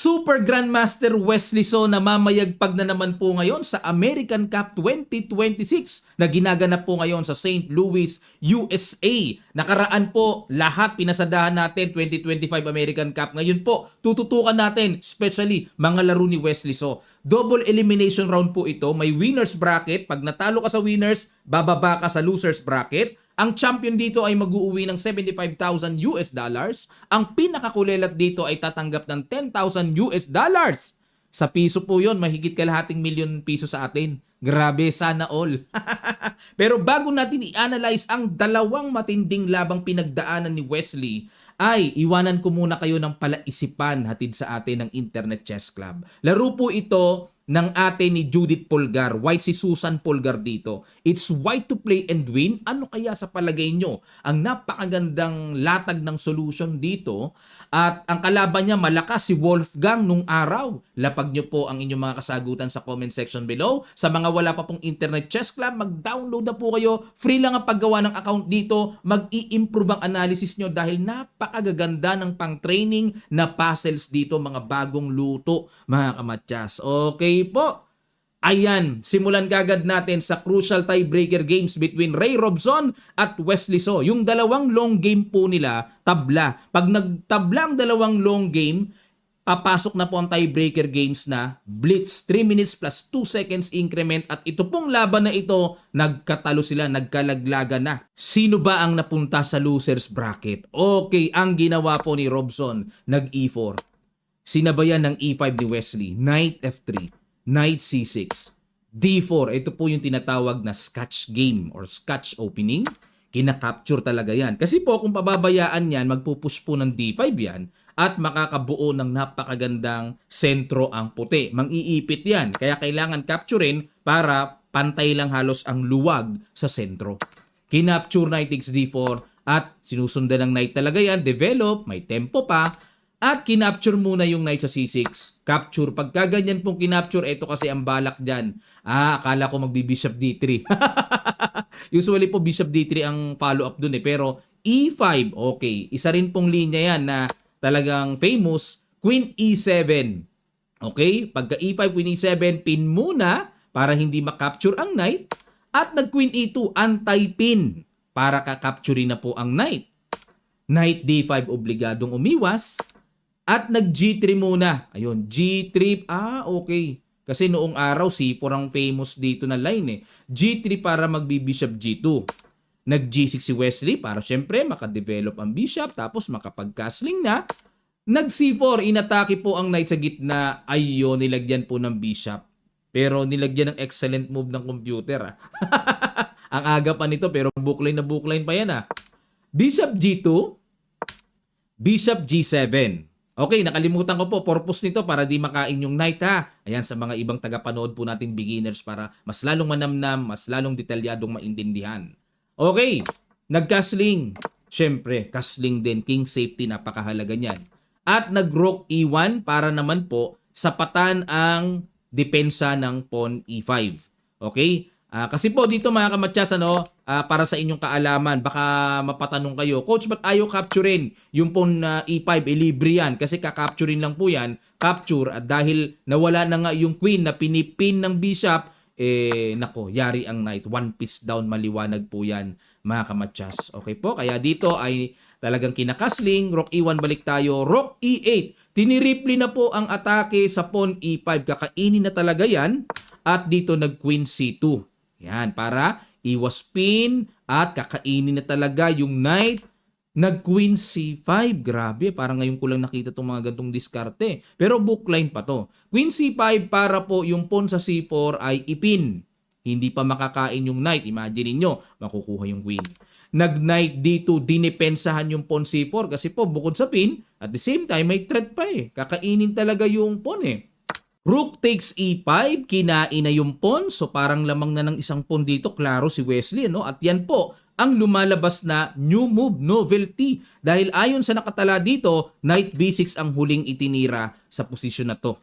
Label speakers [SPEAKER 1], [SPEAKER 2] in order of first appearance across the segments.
[SPEAKER 1] Super Grandmaster Wesley So namamayagpag na naman po ngayon sa American Cup 2026 na ginaganap po ngayon sa St. Louis, USA. Nakaraan po, lahat pinasadahan natin 2025 American Cup. Ngayon po, tututukan natin, especially mga laro ni Wesley So. Double elimination round po ito. May winners bracket. Pag natalo ka sa winners, bababa ka sa losers bracket. Ang champion dito ay mag-uuwi ng $75,000 US dollars. Ang pinakakulelat dito ay tatanggap ng $10,000 US dollars. Sa piso po yon, mahigit kalahating milyon piso sa atin. Grabe, sana all. Pero bago natin i-analyze ang dalawang matinding labang pinagdaanan ni Wesley, ay iwanan ko muna kayo ng palaisipan hatid sa atin ng Internet Chess Club. Laro po ito ng ate ni Judith Polgar. White si Susan Polgar dito. It's white to play and win. Ano kaya sa palagay nyo ang napakagandang latag ng solution dito? At ang kalaban niya malakas si Wolfgang nung araw. Lapag nyo po ang inyong mga kasagutan sa comment section below. Sa mga wala pa pong Internet Chess Club, mag-download na po kayo. Free lang ang paggawa ng account dito. Mag-i-improve ang analysis nyo dahil napakagaganda ng pang-training na puzzles dito, mga bagong luto, mga kamatyas. Okay po. Ayan, simulan kagad natin sa crucial tiebreaker games between Ray Robson at Wesley So. Yung dalawang long game po nila, tabla. Pag nagtabla ang dalawang long game, papasok na po ang tiebreaker games na blitz, 3 minutes plus 2 seconds increment. At ito pong laban na ito, nagkatalo sila, nagkalaglaga na. Sino ba ang napunta sa losers bracket? Okay, ang ginawa po ni Robson, nag-E4. Sinabayan ng E5 ni Wesley, Knight F3, Knight C6, D4. Ito po yung tinatawag na scotch game or scotch opening. Kinakapture talaga yan. Kasi po kung pababayaan yan, magpupush po ng D5 yan at makakabuo ng napakagandang sentro ang puti. Mang-iipit yan. Kaya kailangan capturein para pantay lang halos ang luwag sa sentro. Kinapture Knight takes D4 at sinusundan ng Knight talaga yan. Develop, may tempo pa. At kinapture muna yung Knight sa C6. Capture. Pagka ganyan pong kinapture, ito kasi ang balak dyan. Akala ko magbi-Bishop D3. Usually po Bishop D3 ang follow-up dun eh. Pero E5, okay. Isa rin pong linya yan na talagang famous. Queen E7. Okay? Pagka E5, Queen E7, pin muna para hindi makapture ang Knight. At nag-Queen E2, anti-pin para kakapture na po ang Knight. Knight D5, obligadong umiwas. At nag-G3 muna. Ayun, G3. Okay. Kasi noong araw, C4 ang famous dito na line eh. G3 para magbi-Bishop G2. Nag-G6 si Wesley para syempre makadevelop ang Bishop tapos makapag-castling na. Nag-C4, inatake po ang Knight sa gitna. Ayun, nilagyan po ng Bishop. Pero nilagyan ng excellent move ng computer. Ang aga pa nito pero bookline na bookline pa yan. Bishop G2, Bishop G7. Okay, nakalimutan ko po, purpose nito para di makain yung Knight Ayan, sa mga ibang tagapanood po nating beginners para mas lalong manamnam, mas lalong detalyadong maintindihan. Okay, nag-castling. Siyempre, castling din, king safety, napakahalaga niyan. At nag-rook E1 para naman po sapatan ang depensa ng pawn E5. Okay? Kasi po dito mga kamatyas, para sa inyong kaalaman, baka mapatanong kayo, Coach, ba't ayaw capturein yung pawn E5? Libre yan kasi kakapturein lang po yan. Capture at dahil nawala na nga yung queen na pinipin ng bishop, nako, yari ang knight. One piece down, maliwanag po yan mga kamatyas. Okay po, kaya dito ay talagang kinakasling. Rook E1, balik tayo. Rook E8. Tiniripli na po ang atake sa pawn E5. Kakainin na talaga yan. At dito nag-queen C2. Yan, para iwas pin at kakainin na talaga yung knight. Nag-queen C5. Grabe, parang ngayon ko lang nakita itong mga gantong diskarte. Pero bookline pa to. Queen C5 para po yung pawn sa C4 ay ipin. Hindi pa makakain yung knight. Imagine niyo, makukuha yung queen. Nag-knight D2, dinipensahan yung pawn C4 kasi po bukod sa pin, at the same time may threat pa eh. Kakainin talaga yung pawn eh. Rook takes E5, kinain na yung pawn. So parang lamang na ng isang pawn dito, klaro si Wesley. At yan po ang lumalabas na new move, novelty. Dahil ayon sa nakatala dito, Knight B6 ang huling itinira sa posisyon na to.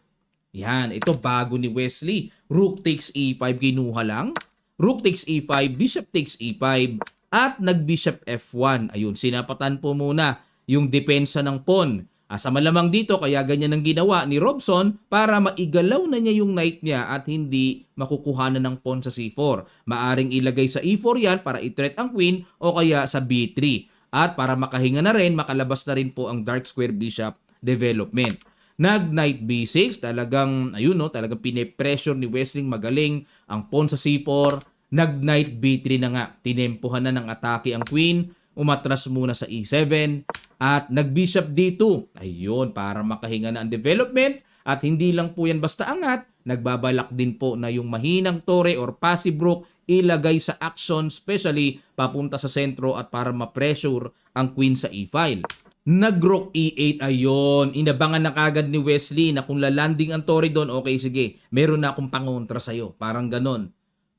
[SPEAKER 1] Yan, ito bago ni Wesley. Rook takes E5, kinuha lang. Rook takes E5, Bishop takes E5, at nag-Bishop F1. Ayun, sinapatan po muna yung depensa ng pawn. Sa malamang dito, kaya ganyan ang ginawa ni Robson para maigalaw na niya yung knight niya at hindi makukuhanan ng pawn sa C4. Maaring ilagay sa E4 yan para i-threat ang queen o kaya sa B3. At para makahinga na rin, makalabas na rin po ang dark square bishop development. Nag-knight B6, talagang, ayun no, talagang pine-pressure ni Wessling magaling ang pawn sa C4. Nag-knight B3 na nga, tinempohan na ng atake ang queen, umatras muna sa E7 at nag-bishop D2. Ayun, para makahinga na ang development at hindi lang po yan basta angat, nagbabalak din po na yung mahinang tore or passive rook ilagay sa action, especially papunta sa sentro at para ma-pressure ang queen sa E-file. Nag-rook E8, ayun. Inabangan na kagad ni Wesley na kung lalanding ang tore doon, okay sige, meron na akong pangontra sa'yo. Parang ganon.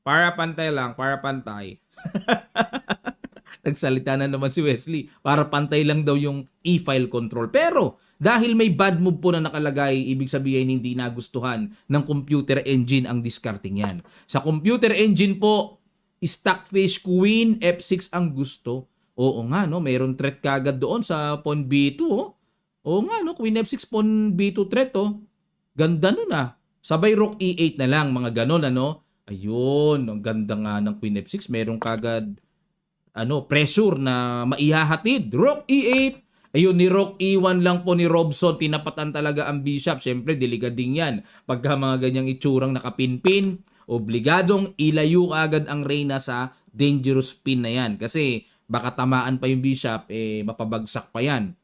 [SPEAKER 1] Para pantay lang, para pantay. Nagsalita na naman si Wesley. Para pantay lang daw yung e-file control. Pero dahil may bad move po na nakalagay, ibig sabihin hindi nagustuhan ng computer engine ang discarding yan. Sa computer engine po, Stockfish Queen F6 ang gusto. Oo nga, no? Mayroon threat kagad doon sa pawn B2. Oh. Oo nga, no? Queen F6, pawn B2 threat. Oh. Ganda nun ah. Sabay rook E8 na lang, mga ganon, ano? Ayun, ang ganda nga ng Queen F6. Merong kagad pressure na maihahatid. Rook E8. Ayun, ni Rook E1 lang po ni Robson. Tinapatan talaga ang bishop. Siyempre, deligading yan. Pagka mga ganyang itsurang nakapinpin, obligadong ilayo agad ang reyna sa dangerous pin na yan. Kasi baka tamaan pa yung bishop, mapabagsak pa yan.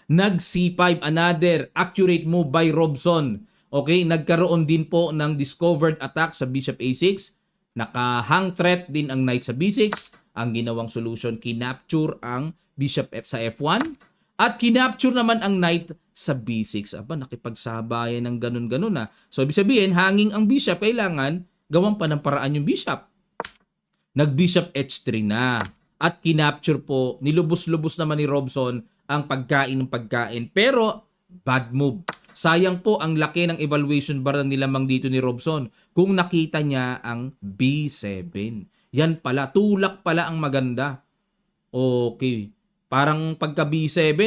[SPEAKER 1] Nag C5, another accurate move by Robson. Okay, nagkaroon din po ng discovered attack sa bishop A6. Naka-hang threat din ang knight sa B6. Ang ginawang solution, kinapture ang bishop F sa F1 at kinapture naman ang knight sa B6. Aba, nakipagsabayan ng ganun-ganun na. So, ibig sabihin, hanging ang bishop, kailangan gawan pa ng paraan yung bishop. Nag-bishop H3 na. At kinapture po, nilubos-lubos naman ni Robson ang pagkain ng pagkain. Pero, bad move. Sayang po ang laki ng evaluation bar na nilamang dito ni Robson kung nakita niya ang B7. Yan pala, tulak pala ang maganda. Okay. Parang pagka B7,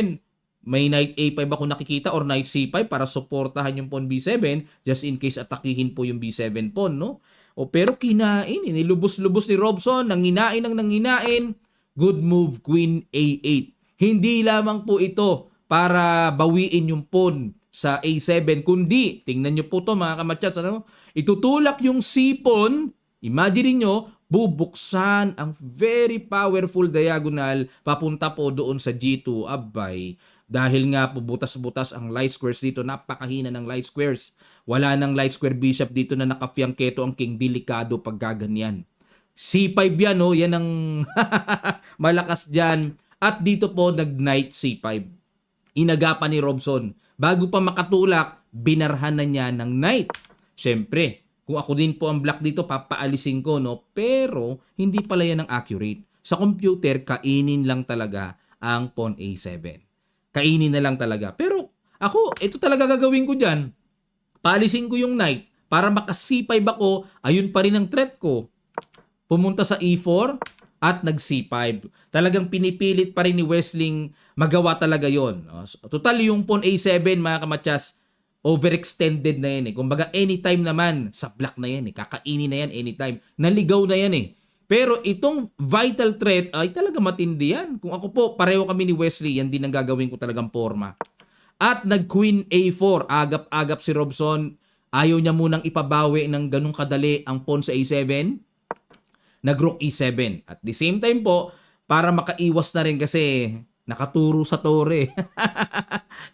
[SPEAKER 1] may knight A5 ako nakikita or knight C5 para suportahan yung pawn B7 just in case atakihin po yung B7 pawn, no? Pero kinain, nilubos-lubos ni Robson, nanginain ng nanginain. Good move, Queen A8. Hindi lamang po ito para bawiin yung pawn sa A7, kundi, tingnan nyo po to mga kamatsats, itutulak yung C pawn, imagine nyo, bubuksan ang very powerful diagonal papunta po doon sa G2. Abay, dahil nga po butas-butas ang light squares dito, napakahina ng light squares. Wala nang light square bishop dito na nakafiangketo ang king, delikado pag gaganyan. C5 yan, oh, yan ang malakas dyan. At dito po nag-knight C5. Inagapan ni Robson. Bago pa makatulak, binarhan na niya ng knight. Siyempre, kung ako din po ang black dito, papaalisin ko, no? Pero, hindi pala yan ang accurate. Sa computer, kainin lang talaga ang pawn A7. Kainin na lang talaga. Pero, ako, ito talaga gagawin ko dyan. Paalisin ko yung knight para maka C5 ako, ayun pa rin ang threat ko. Pumunta sa E4 at nag C5. Talagang pinipilit pa rin ni Wessling magawa talaga yon. Total, yung pawn A7, mga kamatsas, overextended na yan eh. Kumbaga anytime naman sa black na yan eh. Kakainin na yan anytime. Naligaw na yan eh. Pero itong vital threat ay talaga matindi yan. Kung ako po, pareho kami ni Wesley, yan din ang gagawin ko talagang forma. At nag-Queen A4. Agap-agap si Robson. Ayaw niya munang ipabawi ng ganung kadali ang pawn sa A7. Nag-Rook E7. At the same time po, para makaiwas na rin kasi nakaturo sa tore.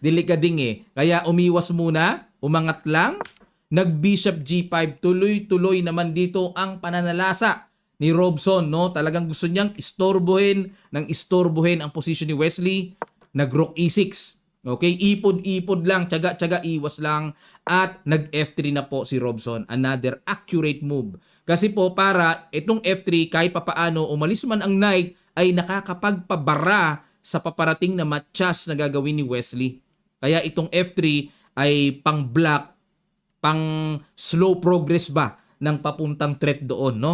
[SPEAKER 1] Delikading eh. Kaya umiwas muna, umangat lang, nag-bishop G5, tuloy-tuloy naman dito ang pananalasa ni Robson, no? Talagang gusto niyang istorbohin ang posisyon ni Wesley. Nag-Rook E6. Okay, ipod-ipod lang, tiyaga-tiyaga, iwas lang. At nag-F3 na po si Robson. Another accurate move. Kasi po para itong F3, kahit papaano umalis man ang knight, ay nakakapagpabara sa paparating na matchas na gagawin ni Wesley. Kaya itong F3 ay pang black, pang slow progress ba ng papuntang threat doon, no?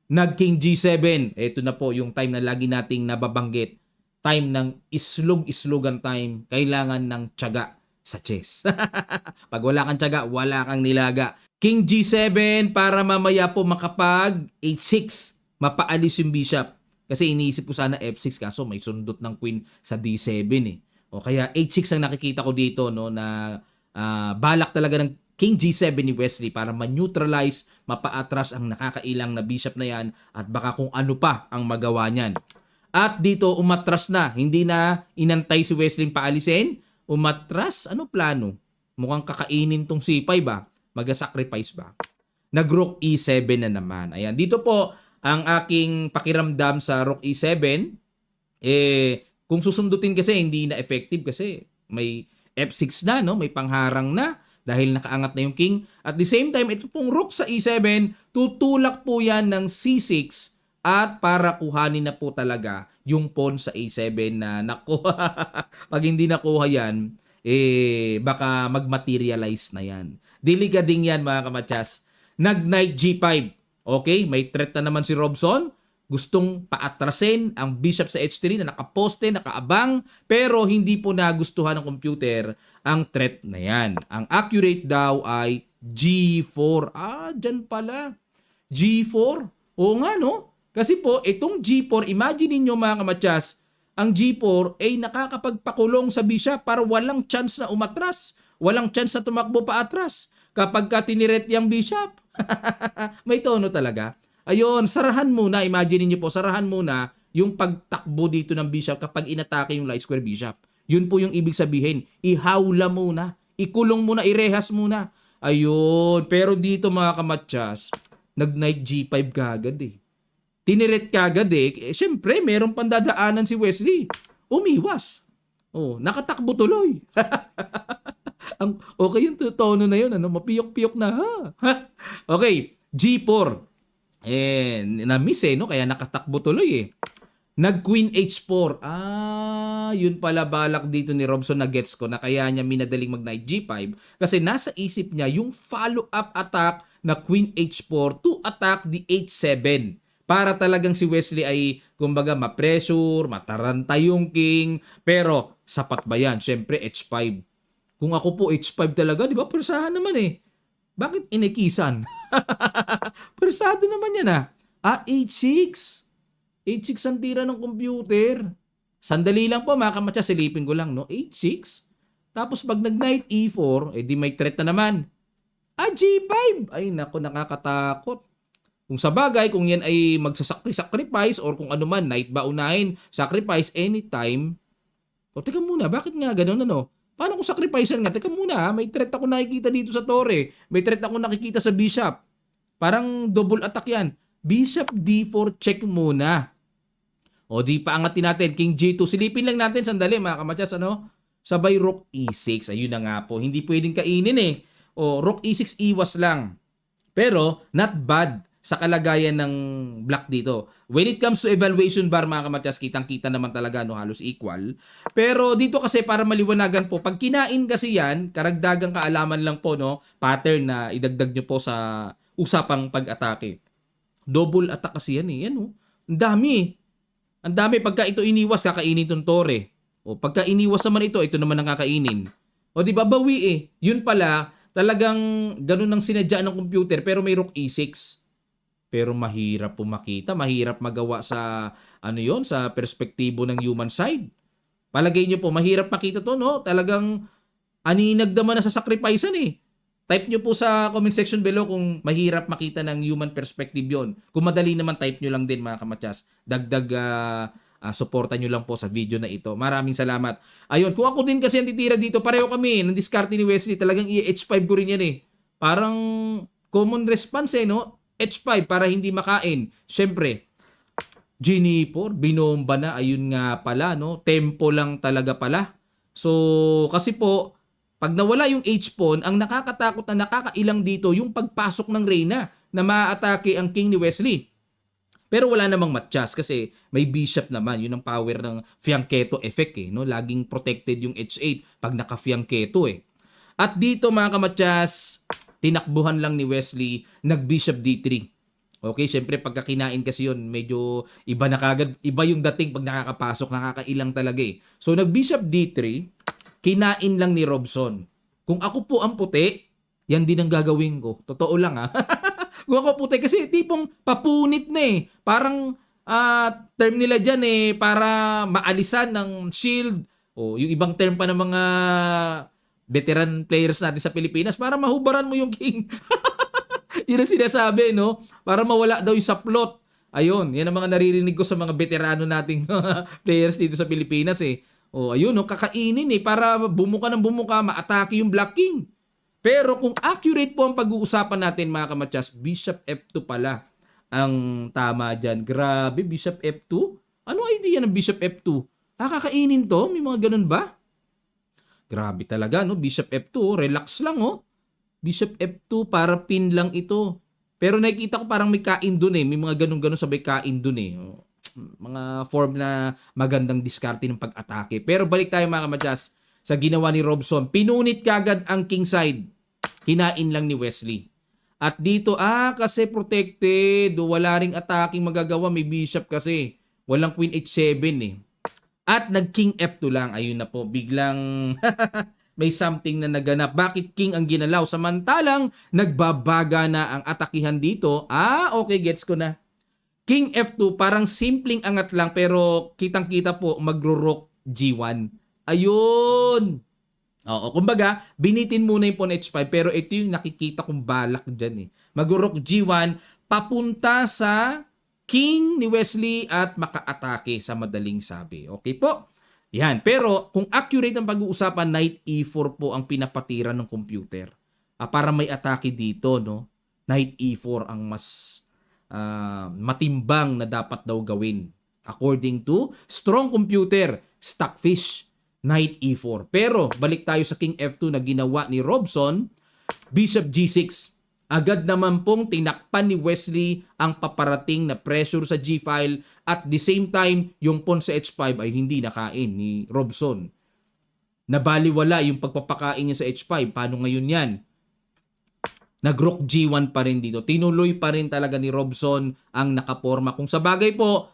[SPEAKER 1] Nag King G7. Ito na po yung time na lagi nating nababanggit. time ng islog-islogan time, kailangan ng tiyaga sa chess. Pag wala kang tiyaga, wala kang nilaga. King G7 para mamaya po makapag H6, mapaalis yung bishop. Kasi iniisip ko sana F6 kaso may sundot ng queen sa D7 eh. O kaya H6 ang nakikita ko dito no na balak talaga ng King G7 ni Wesley para ma-neutralize, mapaatras ang nakakailang na bishop na yan at baka kung ano pa ang magawa niyan. At dito umatras na, hindi na inantay si Wesley paalisin, umatras, ano plano? Mukhang kakainin tong C5 ba? Mag-sacrifice ba? Nag-rook E7 na naman. Ayan, dito po ang aking pakiramdam sa rook E7. Kung susundutin kasi hindi na effective kasi may F6 na, no? May pangharang na dahil nakaangat na yung king. At the same time, ito pong rook sa E7, tutulak po yan ng C6 at para kuhanin na po talaga yung pawn sa A7 na nakuha. Pag hindi nakuha yan, baka mag-materialize na yan. Diligading yan mga kamatsas. Nag-knight G5. Okay, may threat na naman si Robson. Gustong paatrasin ang bishop sa H3 na nakaposte, nakaabang, pero hindi po nagustuhan ng computer ang threat na yan. Ang accurate daw ay G4. Dyan pala. G4. Oo nga, no? Kasi po, itong G4, imagine niyo mga kamatsas, ang G4 ay nakakapagpakulong sa bishop para walang chance na umatras. Walang chance na tumakbo pa atras. Kapag ka tiniret yung bishop, may tono talaga. Ayun, sarahan muna, imagine niyo po, sarahan muna yung pagtakbo dito ng bishop kapag inatake yung light square bishop. Yun po yung ibig sabihin, ihawla muna, ikulong muna, irehas muna. Ayun, pero dito mga kamatsas, nag-knight G5 kagad eh. Tiniret kagad eh. Siyempre, meron pandadaanan si Wesley. Umiwas. Nakatakbo tuloy. Okay yung tono na yun, mapiyok-piyok na ha. Okay, G4. Na-miss no? Kaya nakatakbo tuloy eh. Nag-Queen H4. Yun pala balak dito ni Robson na gets ko na kaya niya minadaling mag-Knight G5 kasi nasa isip niya yung follow-up attack na Queen H4 to attack the H7. Para talagang si Wesley ay kumbaga ma-pressure, mataranta yung king. Pero sapat ba yan? Siyempre H5. Kung ako po H5 talaga, di ba? Persahan naman eh. Bakit inikisan? Persado naman yan H6. H6 ang tira ng computer. Sandali lang po mga kamatsa, silipin ko lang, no? H6. Tapos pag nag-knight E4, di may threat na naman. G5. Ay nako, nakakatakot. Kung sa bagay, kung yan ay magsasacrifice or kung ano man, knight ba unahin, sacrifice anytime. Teka muna, bakit nga ganun Paano kung sacrificean nga? Teka muna may threat ako nakikita dito sa tore. May threat ako nakikita sa bishop. Parang double attack yan. Bishop D4, check muna. Di paangatin natin. King G2. Silipin lang natin sandali mga kamatsas. Sabay rook E6. Ayun na nga po. Hindi pwedeng kainin eh. Rook E6, iwas lang. Pero not bad sa kalagayan ng black dito. When it comes to evaluation bar mga kamatyas, kitang-kita naman talaga halos equal. Pero dito kasi para maliwanagan po, pag kinain kasi yan, karagdagang kaalaman lang po pattern na idagdag nyo po sa usapang pag-atake. Double attack kasi yan eh. Ang dami. Ang dami pagka ito iniwas, kakainin itong tore. Pagka iniwas naman ito naman ang kakainin. Di ba bawi eh. Yun pala, talagang ganun ang sinadya ng computer pero may rook E6. Pero mahirap po makita, mahirap magawa sa sa perspektibo ng human side. Palagay niyo po, mahirap makita to, Talagang aninag naman na sa sacrificean eh. Type niyo po sa comment section below kung mahirap makita ng human perspective yon. Kung madali naman, type niyo lang din mga kamatsas. Dagdag supportan niyo lang po sa video na ito. Maraming salamat. Ayun, kung ako din kasi ang titira dito, pareho kami ng diskarte ni Wesley. Talagang i-H5 ko rin yan eh. Parang common response H5 para hindi makain. Siyempre, G4, binomba na. Ayun nga pala, Tempo lang talaga pala. So, kasi po, pag nawala yung H-pawn, ang nakakatakot na nakakailang dito yung pagpasok ng Reyna na maaatake ang king ni Wesley. Pero wala namang matchas kasi may bishop naman. Yun ang power ng fianchetto effect eh. Laging protected yung H8 pag naka-fianchetto eh. At dito mga kamatchas, tinakbuhan lang ni Wesley, nag-bishop D3. Okay, syempre pagka kinain kasi yun, medyo iba na kagad, iba yung dating pag nakakapasok, nakakailang talaga eh. So nag-bishop d3, kinain lang ni Robson. Kung ako po ang puti, yan din ang gagawin ko. Totoo lang ha. Kung ako puti, kasi tipong papunit na eh. Parang term nila dyan eh, para maalisan ng shield. O yung ibang term pa ng mga veteran players natin sa Pilipinas, para mahubaran mo yung king. Yun ang sinasabi, no? Para mawala daw yung saplot. Ayun, yan ang mga naririnig ko sa mga veterano nating players dito sa Pilipinas eh. O ayun, no, kakainin eh para bumuka ng bumuka, maatake yung Black King. Pero kung accurate po ang pag-uusapan natin mga kamatsas, Bishop F2 pala ang tama dyan. Grabe, Bishop F2? Ano idea ng Bishop F2? Kakainin to? May mga ganun ba? Grabe talaga, no? Bishop F2, relax lang, oh. Bishop F2 para pin lang ito. Pero nakikita ko parang may kain dun eh. May mga ganun-ganun sabay kain dun eh. Mga form na magandang diskarte ng pag-atake. Pero balik tayo mga kamadyas sa ginawa ni Robson. Pinunit kagad ang king side. Kinain lang ni Wesley. At dito, kasi protected. Wala ring attacking magagawa. May bishop kasi. Walang queen h7 eh. At nag-king f2 lang. Ayun na po. Biglang may something na naganap. Bakit king ang ginalaw? Samantalang nagbabaga na ang atakihan dito. Okay, gets ko na. King F2, parang simpleng angat lang pero kitang-kita po magro-rook G1. Ayun! Oo, kumbaga, binitin muna yung pawn H5 pero ito yung nakikita kong balak dyan eh. Mag-rook G1 papunta sa king ni Wesley at maka-atake sa madaling sabi. Okay po? Yan. Pero kung accurate ang pag-uusapan, knight E4 po ang pinapatiran ng computer. Para may atake dito, no? Knight E4 ang mas matimbang na dapat daw gawin. According to strong computer, Stockfish, Knight E4. Pero balik tayo sa King F2 na ginawa ni Robson, Bishop G6. Agad naman pong tinakpan ni Wesley ang paparating na pressure sa G-file at the same time, yung pawn sa H5 ay hindi nakain ni Robson. Nabaliwala yung pagpapakain niya sa H5. Paano ngayon yan? Nag-rook G1 pa rin dito. Tinuloy pa rin talaga ni Robson ang nakaporma. Kung sa bagay po,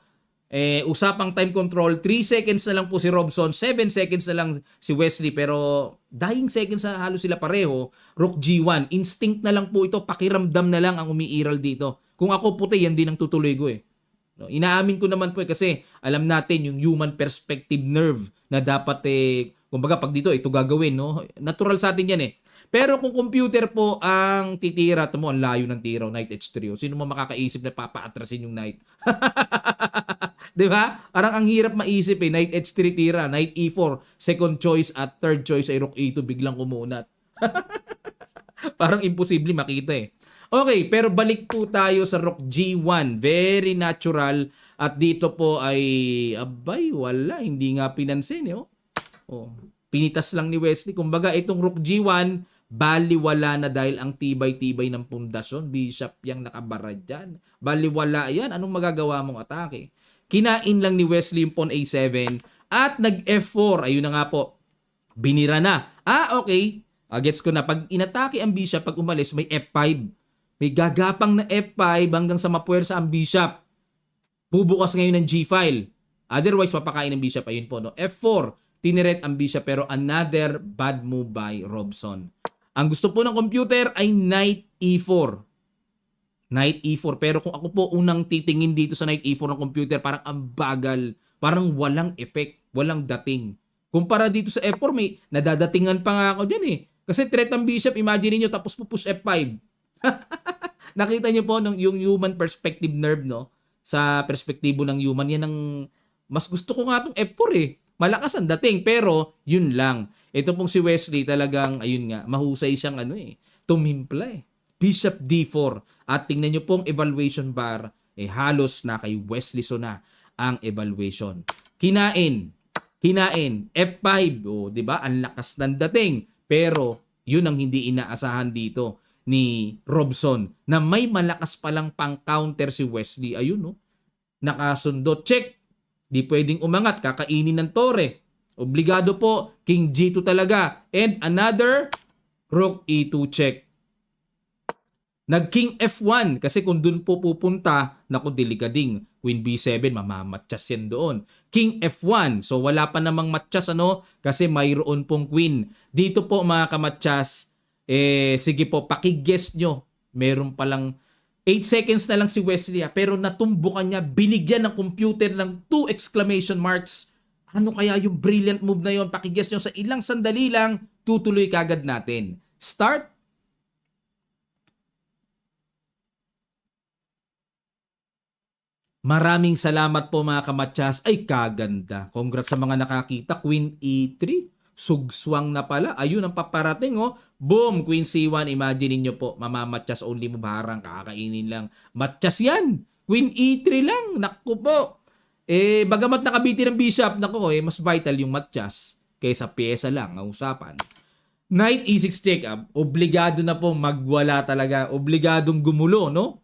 [SPEAKER 1] usapang time control, 3 seconds na lang po si Robson, 7 seconds na lang si Wesley, pero dying seconds na halos sila pareho. Rook G1, instinct na lang po ito, pakiramdam na lang ang umiiral dito. Kung ako puti, yan din ang tutuloy ko eh. No, inaamin ko naman po kasi alam natin yung human perspective nerve na dapat kumbaga pag dito ito gagawin, no? Natural sa atin yan eh. Pero kung computer po ang titira, mo ang layo ng tiraw, knight h3. Sino mo makakaisip na papaatrasin yung knight? 'Di ba? Parang ang hirap maisip eh, knight h3 tira, knight e4, second choice at third choice ay rook e2 biglang kumunat. Parang imposible makita eh. Okay, pero balik po tayo sa rook G1. Very natural. At dito po ay, abay, wala. Hindi nga pinansin eh. Pinitas lang ni Wesley. Kumbaga, itong rook G1, baliwala na dahil ang tibay-tibay ng pundasyon. Bishop yang nakabara dyan. Baliwala yan. Anong magagawa mong atake? Kinain lang ni Wesley yung pawn A7 at nag-F4. Ayun na nga po. Binira na. Okay. Gets ko na. Pag inatake ang bishop, pag umalis, may F5. May gagapang na F5 hanggang sa mapuwersa ang bishop. Bubukas ngayon ng G-file. Otherwise, papakain ng bishop. Ayun po, no? F4. Tiniret ang bishop pero another bad move by Robson. Ang gusto po ng computer ay knight E4. Knight E4. Pero kung ako po unang titingin dito sa knight E4 ng computer, parang ang bagal. Parang walang effect. Walang dating. Kumpara dito sa F4, may nadadatingan pa nga ako dyan eh. Kasi threat ang bishop, imagine niyo tapos pupush F5. Nakita niyo po yung human perspective nerve, no? Sa perspektibo ng human, yan ang mas gusto ko nga itong F4 eh. Malakas ang dating, pero yun lang. Ito pong si Wesley talagang, ayun nga, mahusay siyang tumimpla eh. Bishop D4. At tingnan nyo pong evaluation bar, halos na kay Wesley so na ang evaluation. Kinain, F5, di ba? Ang lakas ng dating. Pero yun ang hindi inaasahan dito ni Robson na may malakas palang pang-counter si Wesley. Ayun, no? Nakasundot. Check. Di pwedeng umangat. Kakainin ng tore. Obligado po. King G2 talaga. And another rook E2 check. Nag-king F1 kasi kung dun po pupunta, naku delikading. Queen B7, mamamatchas yan doon. King F1, so wala pa namang matchas ano kasi mayroon pong queen. Dito po mga kamatchas, sige po, pakiguess nyo. Meron palang 8 seconds na lang si Wesley pero natumbukan niya, binigyan ng computer ng 2 exclamation marks. Ano kaya yung brilliant move na yon? Pakiguess nyo sa ilang sandali lang, tutuloy kagad natin. Start. Maraming salamat po mga kamatsas. Ay, kaganda. Congrats sa mga nakakita. Queen E3. Sugswang na pala. Ayun ang paparating, oh. Boom! Queen C1. Imagine niyo po. Mamamatsas only mo barang. Kakainin lang. Matchas yan. Queen E3 lang. Naku po. Bagamat nakabiti ng bishop, naku, mas vital yung matchas kaysa pyesa lang ang usapan. Knight E6 check up. Obligado na po magwala talaga. Obligadong gumulo, no?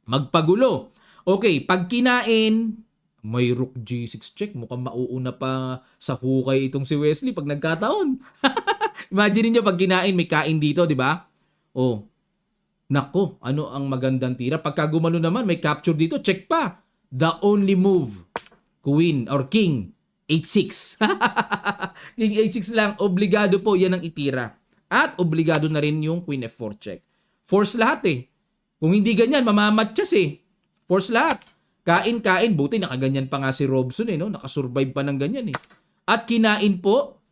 [SPEAKER 1] Magpagulo. Okay, pag kinain, may rook G6 check. Mukhang mauuna pa sa hukay itong si Wesley pag nagkataon. Imagine niyo pag kinain, may kain dito, di ba? Oh, nako, ano ang magandang tira? Pagka gumano naman, may capture dito, check pa. The only move, Queen or King, 8-6. King 8-6 lang, obligado po yan ang itira. At obligado na rin yung Queen F4 check. Force lahat eh. Kung hindi ganyan, mamamatchas eh. Force lahat. Kain-kain. Buti nakaganyan pa nga si Robson eh. No? Nakasurvive pa ng ganyan eh. At kinain po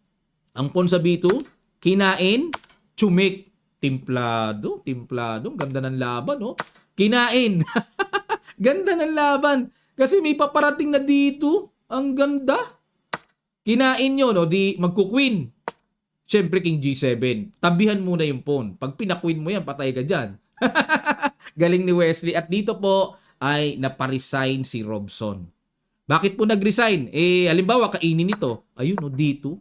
[SPEAKER 1] ang pawn sa B2. Kinain. Chumik. Timplado. Timplado. Ganda ng laban. No? Kinain. Ganda ng laban. Kasi may paparating na dito. Ang ganda. Kinain nyo. No? Di magkukwin. Siyempre King G7. Tabihan muna yung pawn. Pag pinakwin mo yan, patay ka dyan. Galing ni Wesley. At dito po ay naparesign si Robson. Bakit po nag-resign? Halimbawa, kainin ito. Ayun, D2.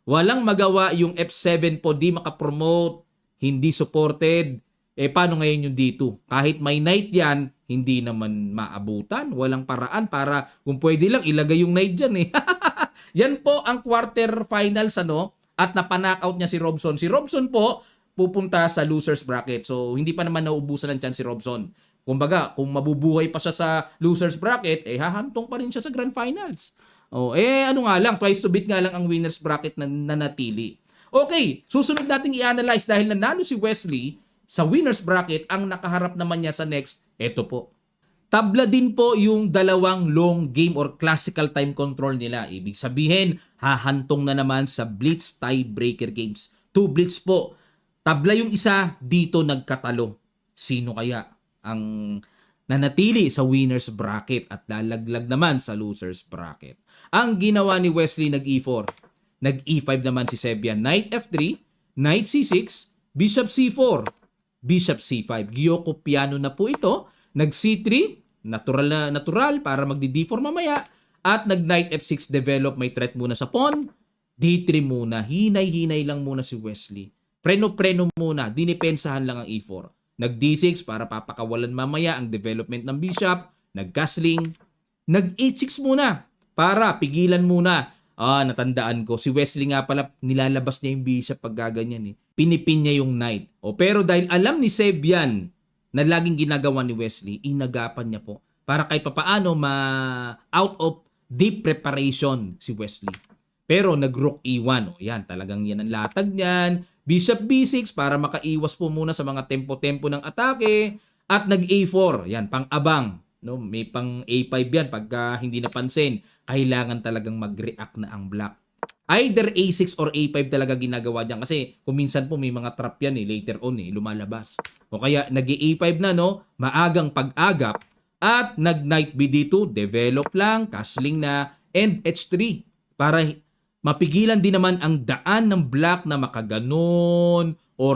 [SPEAKER 1] Walang magawa yung F7 po, di makapromote, hindi supported. Paano ngayon yung D2? Kahit may knight yan, hindi naman maabutan. Walang paraan para kung pwede lang ilagay yung knight dyan eh. Yan po ang quarterfinals at napanackout niya si Robson. Si Robson po pupunta sa losers bracket. So hindi pa naman nauubusan ng chance si Robson. Kumbaga, kung mabubuhay pa siya sa losers bracket, hahantong pa rin siya sa grand finals. Ano nga lang, twice to beat nga lang ang winners bracket na nanatili. Okay, susunod nating i-analyze dahil nanalo si Wesley sa winners bracket, ang nakaharap naman niya sa next, eto po. Tabla din po yung dalawang long game or classical time control nila. Ibig sabihin, hahantong na naman sa blitz tiebreaker games. 2 blitz po. Tabla yung isa, dito nagkatalo. Sino kaya ang nanatili sa winners bracket at lalaglag naman sa losers bracket? Ang ginawa ni Wesley, nag-E4. Nag-E5 naman si Sebian. Knight F3, Knight C6, Bishop C4, Bishop C5. Gyoko piano na po ito. Nag-C3, natural para magdi-D4 mamaya. At nag-Knight F6 develop, may threat muna sa pawn. D3 muna. Hinay-hinay lang muna si Wesley. Preno-preno muna. Dinipensahan lang ang E4. Nag-D6 para papakawalan mamaya ang development ng bishop. Nag-castling. Nag-H6 muna para pigilan muna. Natandaan ko. Si Wesley nga pala, nilalabas niya yung bishop pag gaganyan eh. Pinipin niya yung knight. Pero dahil alam ni Sebian na laging ginagawa ni Wesley, inagapan niya po. Para kahit papaano out of deep preparation si Wesley. Pero nag-rook E1. Yan, talagang yan ang latag niyan. Bishop B6 para makaiwas po muna sa mga tempo-tempo ng atake. At nag-A4. Yan, pang-abang. No? May pang A5 yan pagka hindi napansin. Kailangan talagang mag-react na ang black. Either A6 or A5 talaga ginagawa diyan kasi kung minsan po may mga trap yan later on lumalabas. O kaya nag-A5 na maagang pag-agap at nag-Knight BD2, develop lang, castling na, and H3 para mapigilan din naman ang daan ng black na makaganon or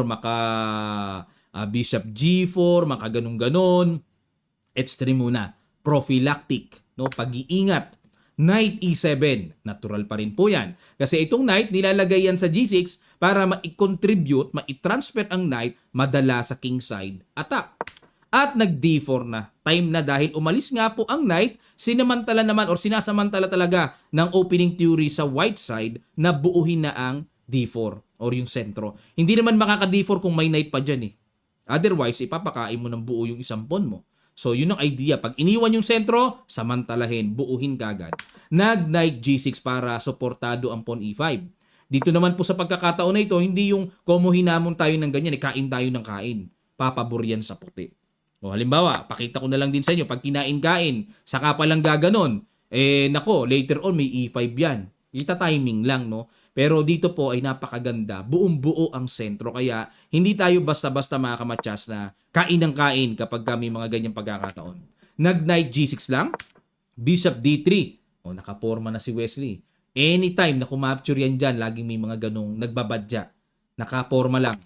[SPEAKER 1] Bishop G4, makaganon-ganon. H3 muna. Prophylactic, pag-iingat. Knight E7, natural pa rin po yan. Kasi itong knight, nilalagay yan sa G6 para ma-contribute, ma-transfer ang knight madala sa king side attack. At nag-D4 na. Time na dahil umalis nga po ang knight, sinamantala naman or sinasamantala talaga ng opening theory sa white side na buuhin na ang D4 or yung sentro. Hindi naman makaka-D4 kung may knight pa dyan Otherwise, ipapakain mo ng buo yung isang pawn mo. So, yun ang idea. Pag iniwan yung sentro, samantalahin, buuhin kagad. Nag-knight G6 para suportado ang pawn E5. Dito naman po sa pagkakataon na ito, hindi yung komo hinamon tayo ng ganyan, kain tayo ng kain. Papabor yan sa puti. O halimbawa, pakita ko na lang din sa inyo, pag kinain-kain, saka palang gaganon, nako, later on may E5 yan. Ita-timing lang, no? Pero dito po ay napakaganda. Buong-buo ang sentro. Kaya hindi tayo basta-basta mga kamatsas na kain ng kain kapag may mga ganyang pagkakataon. Nag-knight G6 lang. Bishop D3. O, nakaporma na si Wesley. Anytime na kumapture yan dyan, laging may mga ganong nagbabadya. Nakaporma lang.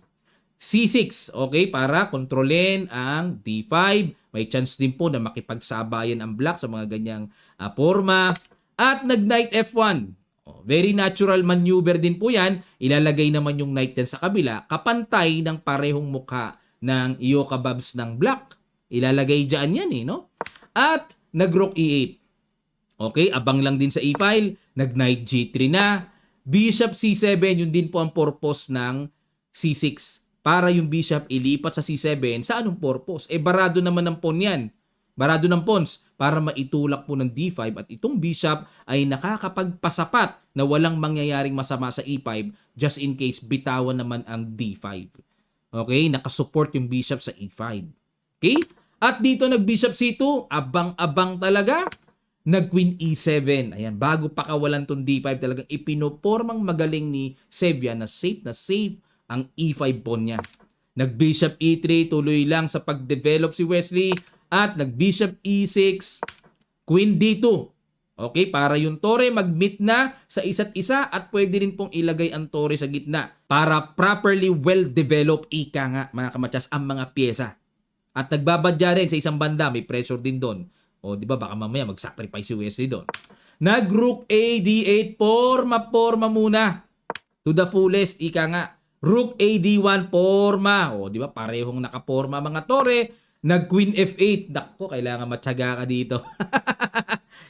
[SPEAKER 1] C6, okay, para kontrolin ang D5. May chance din po na makipagsabayan ang black sa mga ganyang forma. At nag-knight F1. Very natural maneuver din po yan. Ilalagay naman yung knight din sa kabila, kapantay ng parehong mukha ng Ioka Babs ng black. Ilalagay dyan yan no? At nag-rook E8. Okay, abang lang din sa e-file. Nag-knight G3 na. Bishop C7, yun din po ang purpose ng C6. Para yung bishop ilipat sa C7, sa anong purpose? Barado naman ng pawn yan. Barado ng pawns para maitulak po ng D5 at itong bishop ay nakakapagpasapat na walang mangyayaring masama sa E5 just in case bitawan naman ang D5. Okay? Nakasupport yung bishop sa E5. Okay? At dito nag-bishop C2, abang-abang talaga. Nag-queen E7. Ayan, bago pa kawalan tong D5, talagang ipinopormang magaling ni Sevilla na safe ang E5 pawn niya. Nag-bishop E3, tuloy lang sa pag-develop si Wesley. At nag-bishop E6, queen D2. Okay, para yung tore mag-meet na sa isa't isa at pwede rin pong ilagay ang tore sa gitna para properly well-developed ika nga mga kamatsas ang mga pyesa. At nagbabadya rin sa isang banda, may pressure din doon. O di ba baka mamaya mag-sacrifice si Wesley doon. Nag-rook A, D8, porma muna. To the fullest, ika nga. Rook A, D1, porma. O di ba parehong nakaporma mga tore. Nag-queen F8. Dakko, kailangan matyaga ka dito.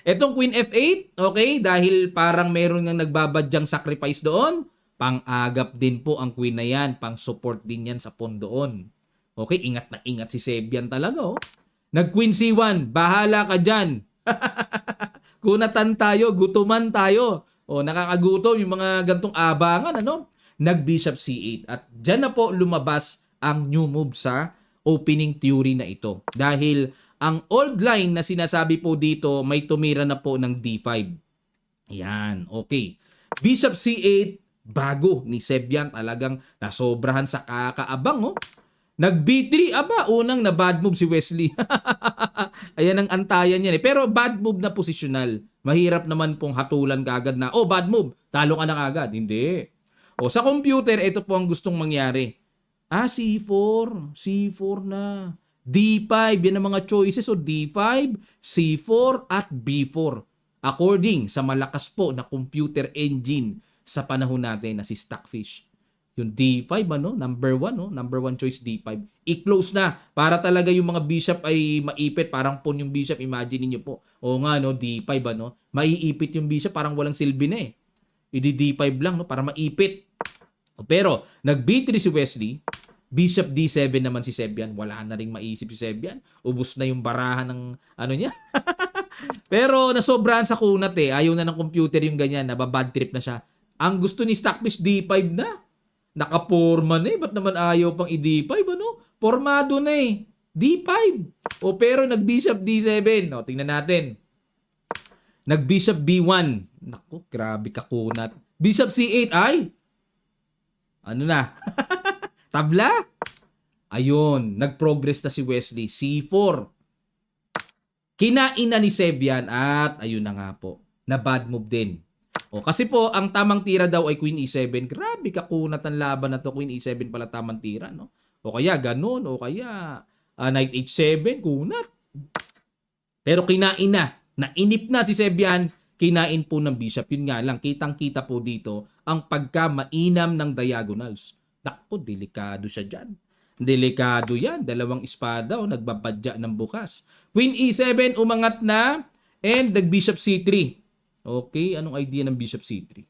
[SPEAKER 1] Etong queen F8, okay, dahil parang meron nga nagbabadyang sacrifice doon, pang-agap din po ang queen na yan, pang-support din yan sa pawn doon. Okay, ingat na ingat si Sebian talaga, oh. Nag-queen C1, bahala ka dyan. Kunatan tayo, gutuman tayo. O, nakakagutom yung mga gantong abangan, ano? Nag-bishop C8. At dyan na po lumabas ang new move sa opening theory na ito. Dahil ang old line na sinasabi po dito, may tumira na po ng D5. Yan, okay. Bishop C8, bago ni Sebian, talagang nasobrahan sa kakaabang, oh. Nag-B3, aba, unang na bad move si Wesley. Ayan ang antayan niya. Pero bad move na posisyonal. Mahirap naman pong hatulan kagad na, oh, bad move, talo ka na kagad. Hindi. O, sa computer, ito po ang gustong mangyari. C4. C4 na. D5. Yan ang mga choices. So, D5, C4, at B4. According sa malakas po na computer engine sa panahon natin na si Stockfish. Yung D5, number 1, number 1 choice D5. I-close na. Para talaga yung mga bishop ay maipit. Parang pawn yung bishop. Imagine niyo po. O nga, D5, maiipit yung bishop. Parang walang silbi na I-D5 lang, para maipit. Pero, nag-B3 si Wesley, Bishop D7 naman si Sebian. Wala na ring maisip si Sebian. Ubus na yung barahan ng niya. Pero, nasobrahan sa kunat Ayaw na ng computer yung ganyan. Nababad trip na siya. Ang gusto ni Stockfish, D5 na. Nakaporma na Ba't naman ayaw pang i-D5, Formado na D5. Pero, nag-Bishop D7. Tingnan natin. Nag-Bishop B1. Naku, grabe ka kunat. Bishop C8, ay! Ano na? Tabla? Ayun, nag-progress na si Wesley. C4. Kinain na ni Sebian at ayun na nga po, na bad move din. Kasi po, ang tamang tira daw ay Queen E7. Grabe kakunat ang laban na to. Queen E7 pala tamang tira, O kaya ganun, o kaya Knight H7, kunat. Pero kinain na. Nainip na si Sebian. Kinain po ng bishop. Yun nga lang, kitang-kita po dito ang pagka-mainam ng diagonals. Naku, delikado siya dyan. Delikado yan. Dalawang espada nagbabadya ng bukas. Queen E7, umangat na. And nag-bishop C3. Okay, anong idea ng bishop C3?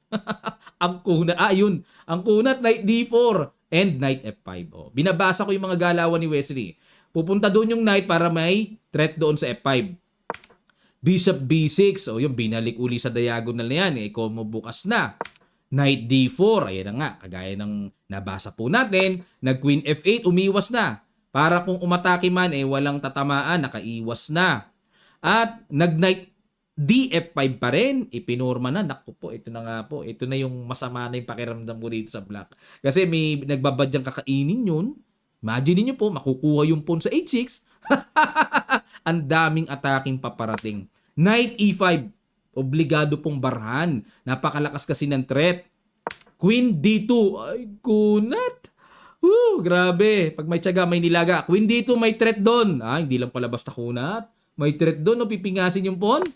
[SPEAKER 1] Ang kunat, yun. Ang kunat, knight D4. and knight F5. Oh, binabasa ko yung mga galawan ni Wesley. Pupunta doon yung knight para may threat doon sa F5. Bishop B6. O yung binalik uli sa diagonal na yan. Como bukas na. Knight D4. Ayan na nga. Kagaya ng nabasa po natin. Nag-Queen F8. Umiwas na. Para kung umatake man, walang tatamaan. Nakaiwas na. At nag-Knight DF5 pa rin. Ipinorma na. Naku po, ito na nga po. Ito na yung masama na yung pakiramdam ko dito sa black. Kasi may nagbabadyang kakainin yun. Imagine niyo po, makukuha yung pawn sa H6. Ang daming ataking paparating. Knight E5. Obligado pong barhan. Napakalakas kasi ng threat. Queen D2. Ay, kunat. Grabe. Pag may tiyaga, may nilaga. Queen D2, may threat doon. Hindi lang pala basta kunat. May threat doon. Pipingasin yung pawn.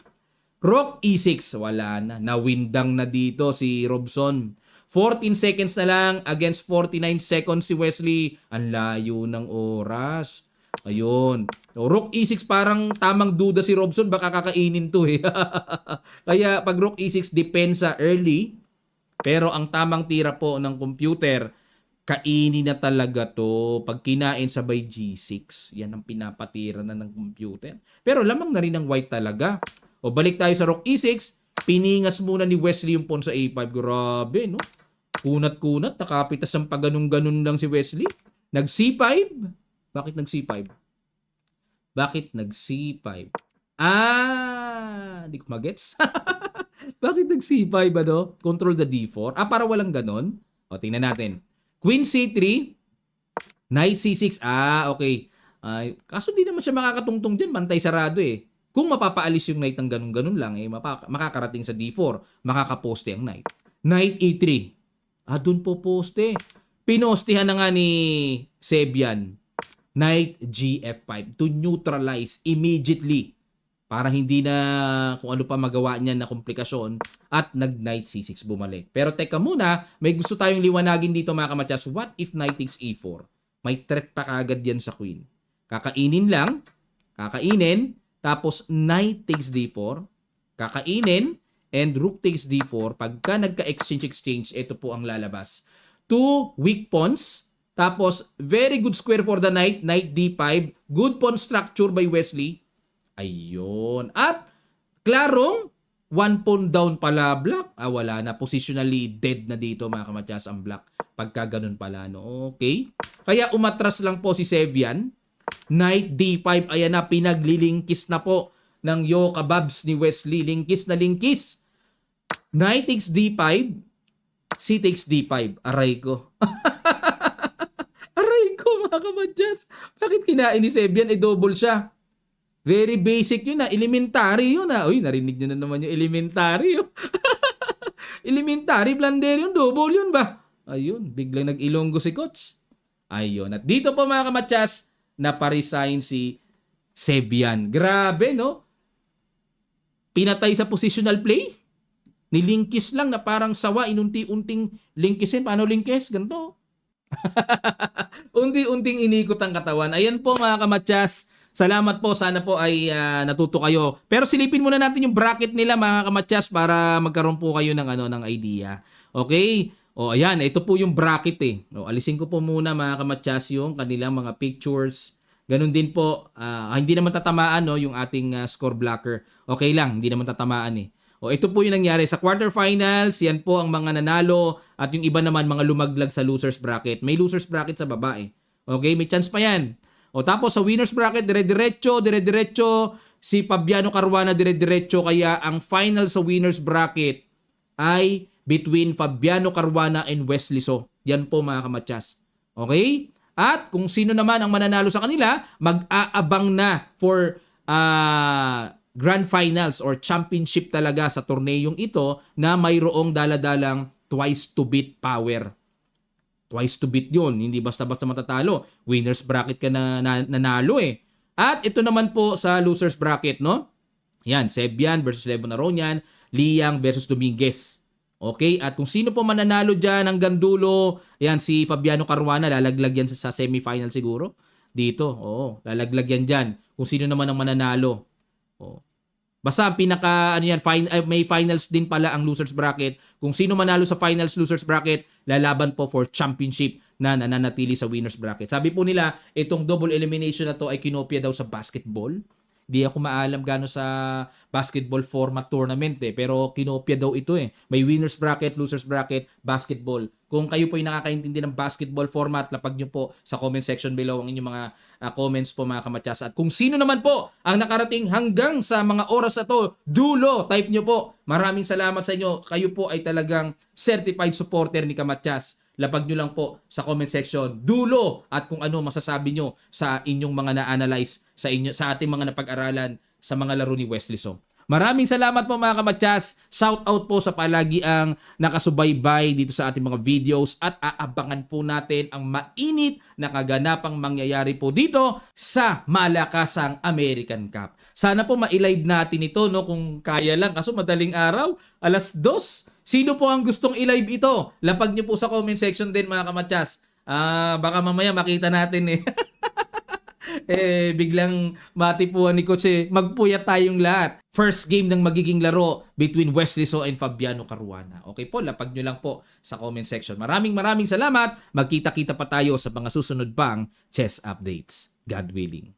[SPEAKER 1] Rook E6. Wala na. Nawindang na dito si Robson. 14 seconds na lang against 49 seconds si Wesley. Ang layo ng oras. Ayun. Rook E6 parang tamang duda si Robson. Baka kakainin to eh. Kaya pag Rook E6 depensa early. Pero ang tamang tira po ng computer, kainin na talaga to. Pag kinain sabay G6. Yan ang pinapatira na ng computer. Pero lamang na rin ng white talaga. O balik tayo sa Rook E6. Piningas muna ni Wesley yung pawn sa A5. Grabe, no? Kunat-kunat. Nakapitas ang pagganong-ganon lang si Wesley. Nag-C5. Bakit nag-C5? Bakit nag-C5? Di ko magets. Bakit nag-C5, ano? Control the D4. Para walang ganon. O, tingnan natin. Queen C3. Knight C6. Okay. Kaso di naman siya makakatungtong dyan. Bantay sarado eh. Kung mapapaalis yung knight ng ganun-ganun lang, makakarating sa D4. Makakaposte ang knight. Knight E3. Dun po poste. Pinostehan na nga ni Sebian. Knight GF5 to neutralize immediately para hindi na kung ano pa magawa niya na komplikasyon at nag-Knight C6 bumalik. Pero teka muna, may gusto tayong liwanagin dito mga kamatyas. What if Knight takes E4? May threat pa kagad yan sa Queen. Kakainin lang, tapos Knight takes D4, kakainin, and Rook takes D4. Pagka nagka-exchange, ito po ang lalabas. 2 weak pawns. Tapos, very good square for the knight. Knight D5. Good pawn structure by Wesley. Ayun. At, klarong, 1 pawn down pala black. Wala na. Positionally dead na dito mga kamatyas ang black. Pagka ganun pala, no? Okay. Kaya umatras lang po si Sevian. Knight D5. Ayan na. Pinaglilingkis na po ng Yo Kababs ni Wesley. Lingkis na lingkis. Knight takes D5. C takes D5. Aray ko. Aray ko mga kamadyas. Bakit kinain ni Sebian? Double siya. Very basic yun na. Elementary yun na. Uy, narinig nyo na naman yung elementary. Elementary blunder yun. Double yun ba? Ayun. Biglang nag-ilonggo si Coach. Ayun. At dito po mga kamadyas, naparesign si Sebian. Grabe, no? Pinatay sa positional play. Nilingkis lang na parang sawa. Inunti-unting lingkisin. Paano lingkis? Ganito. Unti-unting inikot ang katawan. Ayan po mga kamatyas. Salamat po. Sana po ay natuto kayo. Pero silipin muna natin yung bracket nila mga kamatyas para magkaroon po kayo ng idea. Okay? Ayan. Ito po yung bracket eh. Alisin ko po muna mga kamatyas yung kanilang mga pictures. Ganun din po. Hindi naman tatamaan yung ating score blocker. Okay lang. Hindi naman tatamaan eh. Ito po yung nangyari sa quarterfinals. Yan po ang mga nanalo at yung iba naman mga lumaglag sa losers bracket. May losers bracket sa baba eh. Okay, may chance pa yan. Tapos sa winners bracket, dire-diretso si Fabiano Caruana dire-diretso, kaya ang final sa winners bracket ay between Fabiano Caruana and Wesley So. Yan po mga kamatyas. Okay? At kung sino naman ang mananalo sa kanila, mag-aabang na for grand finals or championship talaga sa torneyong ito na mayroong daladalang twice to beat power. Twice to beat yun. Hindi basta-basta matatalo. Winners bracket ka na nanalo eh. At ito naman po sa losers bracket, no? Yan, Sebian versus Levon Aronian, Liang versus Dominguez. Okay? At kung sino po mananalo dyan hanggang dulo, yan, si Fabiano Caruana, lalaglag yan sa semifinal siguro. Dito, lalaglag yan dyan. Kung sino naman ang mananalo. Basta ang pinaka may finals din pala ang losers bracket. Kung sino manalo sa finals losers bracket, lalaban po for championship na nananatili sa winners bracket. Sabi po nila, itong double elimination na to ay kinopya daw sa basketball. Di ako maalam gaano sa basketball format tournament pero kinopya daw ito May winners bracket, losers bracket, basketball. Kung kayo po ay nakakaintindi ng basketball format, lapag nyo po sa comment section below ang inyong mga comments po mga kamatsas. At kung sino naman po ang nakarating hanggang sa mga oras na to, dulo, type nyo po. Maraming salamat sa inyo. Kayo po ay talagang certified supporter ni Kamatsas. Lapag nyo lang po sa comment section dulo at kung ano masasabi nyo sa inyong mga na-analyze sa ating mga napag-aralan sa mga laro ni Wesley So. Maraming salamat po mga kamatsas. Shout out po sa palagi ang nakasubaybay dito sa ating mga videos at aabangan po natin ang mainit na kaganapang mangyayari po dito sa Malakasang American Cup. Sana po ma-live natin ito kung kaya lang kaso madaling araw, 2:00. Sino po ang gustong i-live ito? Lapag nyo po sa comment section din mga kamatsas. Baka mamaya makita natin biglang matipuan ni Coach magpuyat tayong lahat. First game ng magiging laro between Wesley So and Fabiano Caruana. Okay po, lapag nyo lang po sa comment section. Maraming salamat. Magkita-kita pa tayo sa mga susunod pang chess updates. God willing.